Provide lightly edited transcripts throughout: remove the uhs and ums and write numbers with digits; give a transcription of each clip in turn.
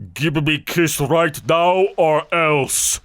Give me a kiss right now or else.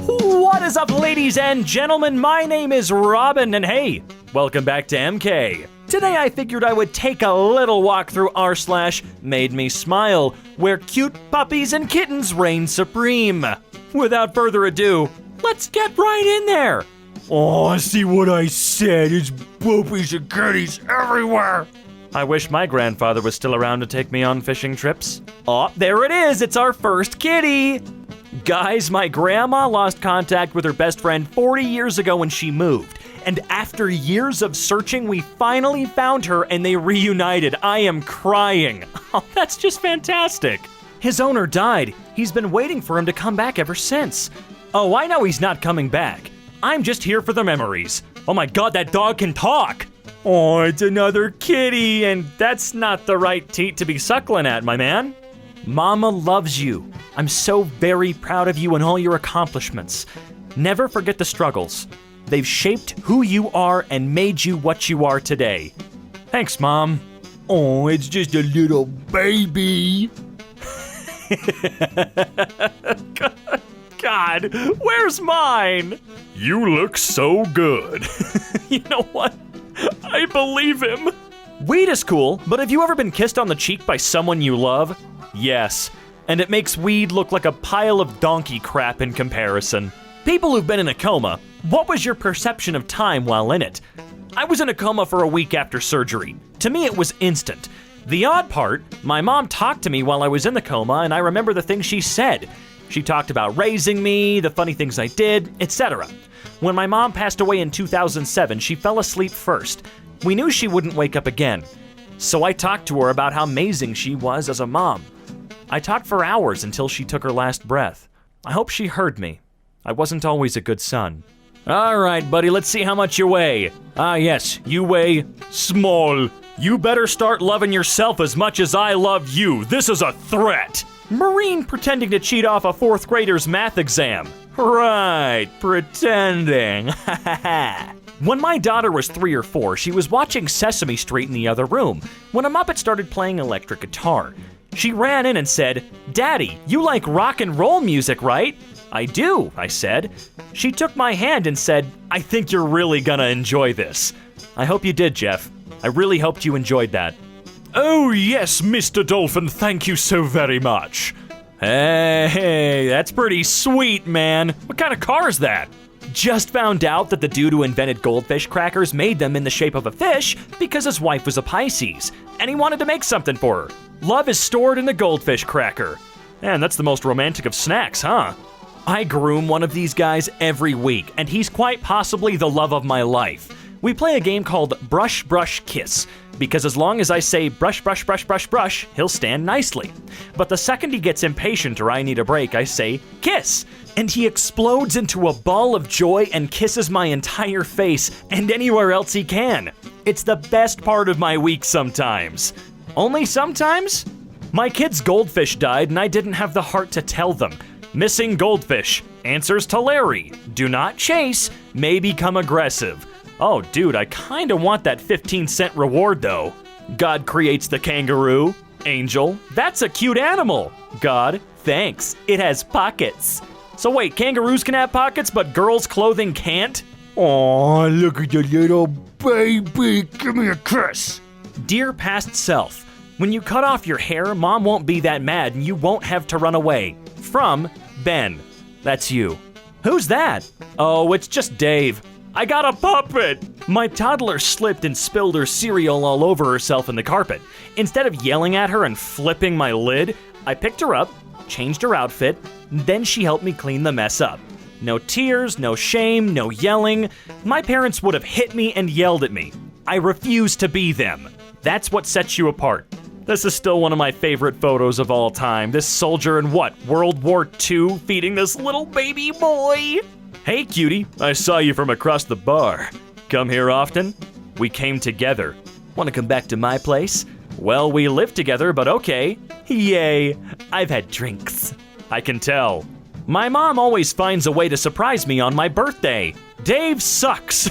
What is up, ladies and gentlemen? My name is Robin, and hey, welcome back to EmKay. Today I figured I would take a little walk through r/Mademesmile, where cute puppies and kittens reign supreme. Without further ado, let's get right in there. Oh, see what I said? It's puppies and kitties everywhere. I wish my grandfather was still around to take me on fishing trips. Oh, there it is, it's our first kitty. Guys, my grandma lost contact with her best friend 40 years ago when she moved. And after years of searching, we finally found her and they reunited. I am crying. Oh, that's just fantastic. His owner died. He's been waiting for him to come back ever since. Oh, I know he's not coming back. I'm just here for the memories. Oh my God, that dog can talk. Oh, it's another kitty, and that's not the right teat to be suckling at, my man. Mama loves you. I'm so very proud of you and all your accomplishments. Never forget the struggles. They've shaped who you are and made you what you are today. Thanks, Mom. Oh, it's just a little baby. God, where's mine? You look so good. You know what? I believe him. Weed is cool, but have you ever been kissed on the cheek by someone you love? Yes, and it makes weed look like a pile of donkey crap in comparison. People who've been in a coma, what was your perception of time while in it? I was in a coma for a week after surgery. To me, it was instant. The odd part, my mom talked to me while I was in the coma, and I remember the things she said. She talked about raising me, the funny things I did, etc. When my mom passed away in 2007, she fell asleep first. We knew she wouldn't wake up again. So I talked to her about how amazing she was as a mom. I talked for hours until she took her last breath. I hope she heard me. I wasn't always a good son. All right, buddy, let's see how much you weigh. Ah, yes, you weigh small. You better start loving yourself as much as I love you. This is a threat. Marine pretending to cheat off a fourth grader's math exam. Right, pretending. When my daughter was 3 or 4, she was watching Sesame Street in the other room when a Muppet started playing electric guitar. She ran in and said, "Daddy, you like rock and roll music, right?" "I do," I said. She took my hand and said, "I think you're really gonna enjoy this." I hope you did, Jeff. I really hoped you enjoyed that. Oh yes, Mr. Dolphin, thank you so very much. Hey, that's pretty sweet, man. What kind of car is that? Just found out that the dude who invented goldfish crackers made them in the shape of a fish because his wife was a Pisces, and he wanted to make something for her. Love is stored in the goldfish cracker. Man, that's the most romantic of snacks, huh? I groom one of these guys every week, and he's quite possibly the love of my life. We play a game called Brush, Brush, Kiss, because as long as I say brush, brush, brush, brush, brush, he'll stand nicely. But the second he gets impatient or I need a break, I say kiss, and he explodes into a ball of joy and kisses my entire face and anywhere else he can. It's the best part of my week sometimes. Only sometimes? My kid's goldfish died and I didn't have the heart to tell them. Missing goldfish. Answers to Larry. Do not chase. May become aggressive. Oh, dude, I kinda want that 15-cent reward, though. God creates the kangaroo. Angel, that's a cute animal. God, thanks, it has pockets. So wait, kangaroos can have pockets, but girls' clothing can't? Aw, look at the little baby. Give me a kiss. Dear past self, when you cut off your hair, Mom won't be that mad and you won't have to run away. From Ben. That's you. Who's that? Oh, it's just Dave. I got a puppet! My toddler slipped and spilled her cereal all over herself in the carpet. Instead of yelling at her and flipping my lid, I picked her up, changed her outfit, then she helped me clean the mess up. No tears, no shame, no yelling. My parents would have hit me and yelled at me. I refuse to be them. That's what sets you apart. This is still one of my favorite photos of all time. This soldier in what, World War II, feeding this little baby boy? Hey, cutie, I saw you from across the bar. Come here often? We came together. Want to come back to my place? Well, we live together, but okay. Yay, I've had drinks. I can tell. My mom always finds a way to surprise me on my birthday. Dave sucks.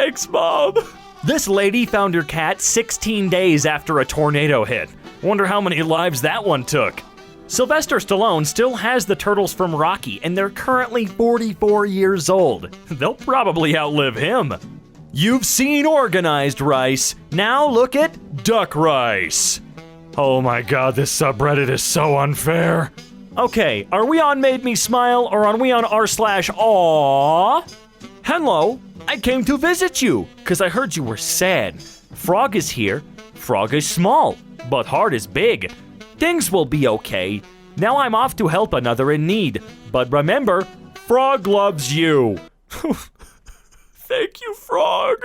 Thanks, Mom. This lady found her cat 16 days after a tornado hit. Wonder how many lives that one took. Sylvester Stallone still has the turtles from Rocky, and they're currently 44 years old. They'll probably outlive him. You've seen organized rice. Now look at duck rice. Oh my god, this subreddit is so unfair. Okay, are we on Made Me Smile or are we on r/aw? Hello, I came to visit you because I heard you were sad. Frog is here. Frog is small, but heart is big. Things will be okay. Now I'm off to help another in need. But remember, Frog loves you. Thank you, Frog.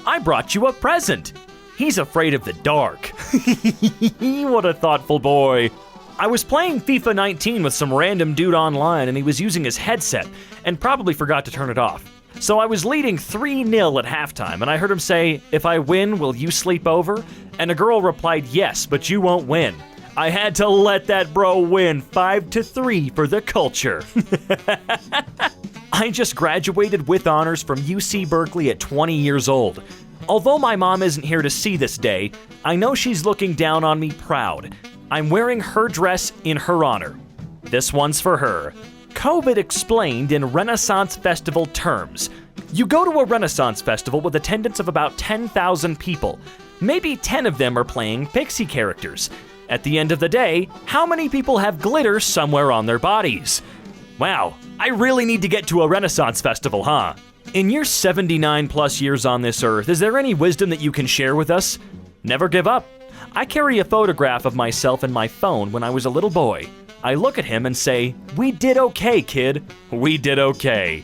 I brought you a present. He's afraid of the dark. What a thoughtful boy. I was playing FIFA 19 with some random dude online and he was using his headset and probably forgot to turn it off. So I was leading 3-0 at halftime and I heard him say, "If I win, will you sleep over?" And a girl replied, "Yes, but you won't win." I had to let that bro win 5-3 for the culture. I just graduated with honors from UC Berkeley at 20 years old. Although my mom isn't here to see this day, I know she's looking down on me proud. I'm wearing her dress in her honor. This one's for her. COVID explained in Renaissance Festival terms. You go to a Renaissance Festival with attendance of about 10,000 people. Maybe 10 of them are playing pixie characters. At the end of the day, how many people have glitter somewhere on their bodies? Wow, I really need to get to a Renaissance Festival, huh? In your 79 plus years on this earth, is there any wisdom that you can share with us? Never give up. I carry a photograph of myself in my phone when I was a little boy. I look at him and say, "We did okay, kid. We did okay."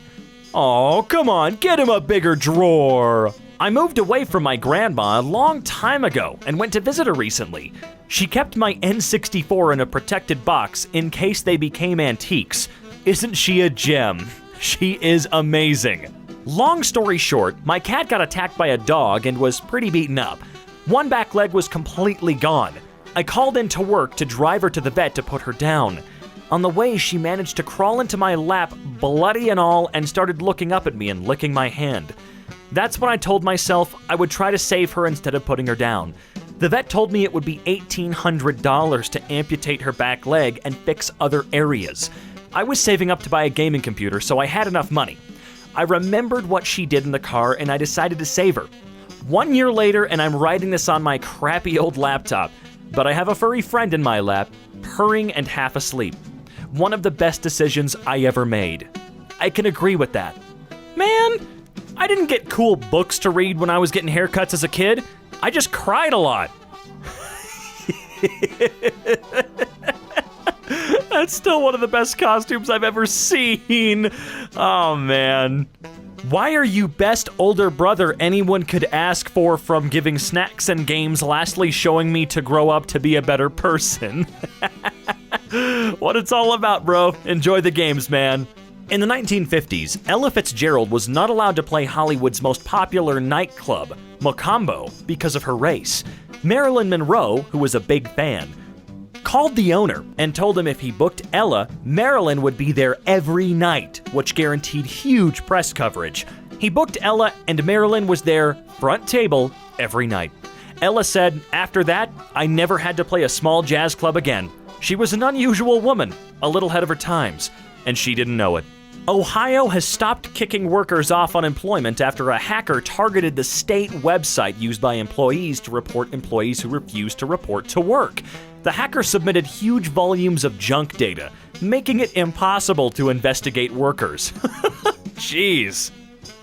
Aw, come on, get him a bigger drawer. I moved away from my grandma a long time ago and went to visit her recently. She kept my N64 in a protected box in case they became antiques. Isn't she a gem? She is amazing. Long story short, my cat got attacked by a dog and was pretty beaten up. One back leg was completely gone. I called in to work to drive her to the vet to put her down. On the way, she managed to crawl into my lap, bloody and all, and started looking up at me and licking my hand. That's when I told myself I would try to save her instead of putting her down. The vet told me it would be $1,800 to amputate her back leg and fix other areas. I was saving up to buy a gaming computer, so I had enough money. I remembered what she did in the car and I decided to save her. 1 year later and I'm writing this on my crappy old laptop, but I have a furry friend in my lap, purring and half asleep. One of the best decisions I ever made. I can agree with that. Man, I didn't get cool books to read when I was getting haircuts as a kid. I just cried a lot. That's still one of the best costumes I've ever seen. Oh, man. Why are you best older brother anyone could ask for from giving snacks and games, lastly showing me to grow up to be a better person? What it's all about, bro. Enjoy the games, man. In the 1950s, Ella Fitzgerald was not allowed to play Hollywood's most popular nightclub, Mocambo, because of her race. Marilyn Monroe, who was a big fan, called the owner and told him if he booked Ella, Marilyn would be there every night, which guaranteed huge press coverage. He booked Ella and Marilyn was there, front table, every night. Ella said, "After that, I never had to play a small jazz club again." She was an unusual woman, a little ahead of her times, and she didn't know it. Ohio has stopped kicking workers off unemployment after a hacker targeted the state website used by employees to report employees who refused to report to work. The hacker submitted huge volumes of junk data, making it impossible to investigate workers. Jeez.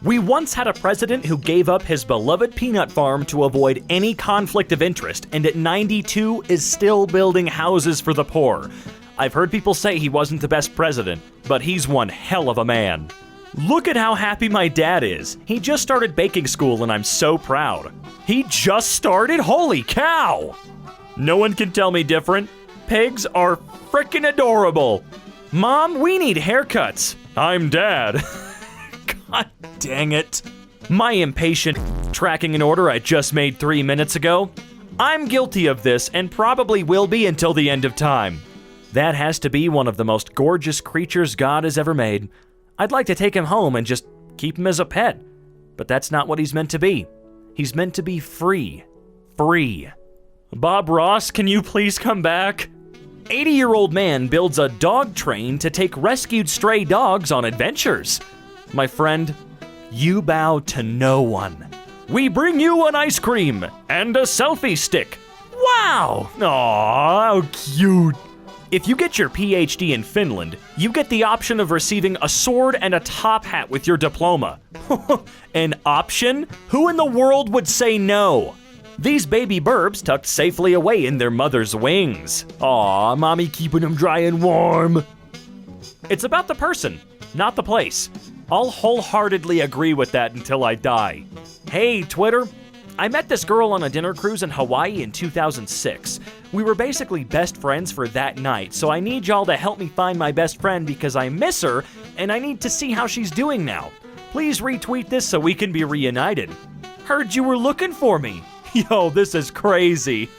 We once had a president who gave up his beloved peanut farm to avoid any conflict of interest, and at 92 is still building houses for the poor. I've heard people say he wasn't the best president, but he's one hell of a man. Look at how happy my dad is. He just started baking school and I'm so proud. He just started? Holy cow! No one can tell me different. Pigs are frickin' adorable. Mom, we need haircuts. I'm dad. God dang it. My impatient tracking an order I just made 3 minutes ago. I'm guilty of this and probably will be until the end of time. That has to be one of the most gorgeous creatures God has ever made. I'd like to take him home and just keep him as a pet. But that's not what he's meant to be. He's meant to be free. Free. Bob Ross, can you please come back? 80-year-old man builds a dog train to take rescued stray dogs on adventures. My friend, you bow to no one. We bring you an ice cream and a selfie stick. Wow! Aw, how cute. If you get your PhD in Finland, you get the option of receiving a sword and a top hat with your diploma. An option? Who in the world would say no? These baby burbs tucked safely away in their mother's wings. Aw, mommy keeping them dry and warm. It's about the person, not the place. I'll wholeheartedly agree with that until I die. Hey, Twitter. I met this girl on a dinner cruise in Hawaii in 2006. We were basically best friends for that night, so I need y'all to help me find my best friend because I miss her and I need to see how she's doing now. Please retweet this so we can be reunited. Heard you were looking for me. Yo, this is crazy.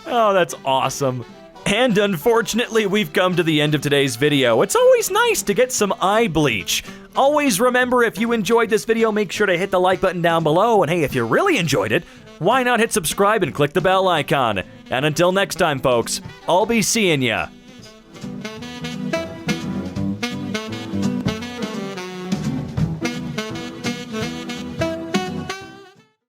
Oh, that's awesome. And unfortunately, we've come to the end of today's video. It's always nice to get some eye bleach. Always remember, if you enjoyed this video, make sure to hit the like button down below. And hey, if you really enjoyed it, why not hit subscribe and click the bell icon? And until next time, folks, I'll be seeing ya.